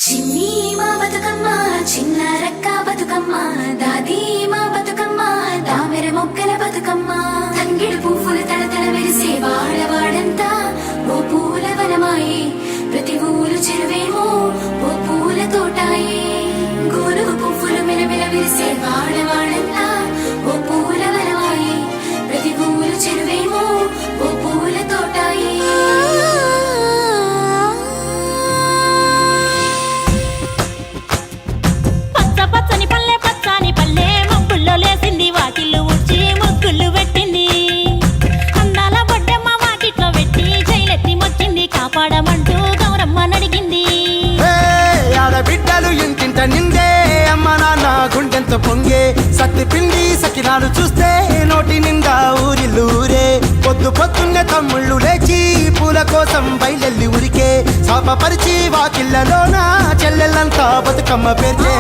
చిన్ని మా బతుకమ్మ చిన్న రక్క బతుకమ్మ దాది మా బతుకమ్మ దామెర మొక్కల బతుకమ్మ తంగిడు పువ్వులు తడతడ మెరిసే వాడవాడంతా ఓ పూల వనమాయే ప్రతి ఊరు చెరువేమో ఓ పూల తోటాయే గోరుగు పువ్వులు మెలమెల విరిసే వాడవాడంతా ఓ పూల వనమాయే ప్రతి ఊరు చెరువేమో ఓ పూల తోటాయే పచ్చని పల్లె పచ్చని పల్లె మబ్బుల్లో లేసింది వాకిళ్ళు ఊడ్చి ముగ్గులు పెట్టింది అందాల బొడ్డమ్మ వాకిట్లో పెట్టి జైలెత్తి మొక్కింది కాపాడమంటూ గౌరమ్మ నడిగింది ఆడబిడ్డలు ఇంటింట నిందే అమ్మ నాన్న గుండెంత పొంగే సత్తి పిండి సకినాలు చూస్తే నోటి నిండా ఊరిల్లూరే పొద్దు పొద్దున్నే తమ్ముళ్ళు లేచి పూల కోసం బయలెల్లి ఉరికే శాపపరిచి వాకిళ్ళలోన చెల్లెళ్ళంతా బతుకమ్మ పేర్చే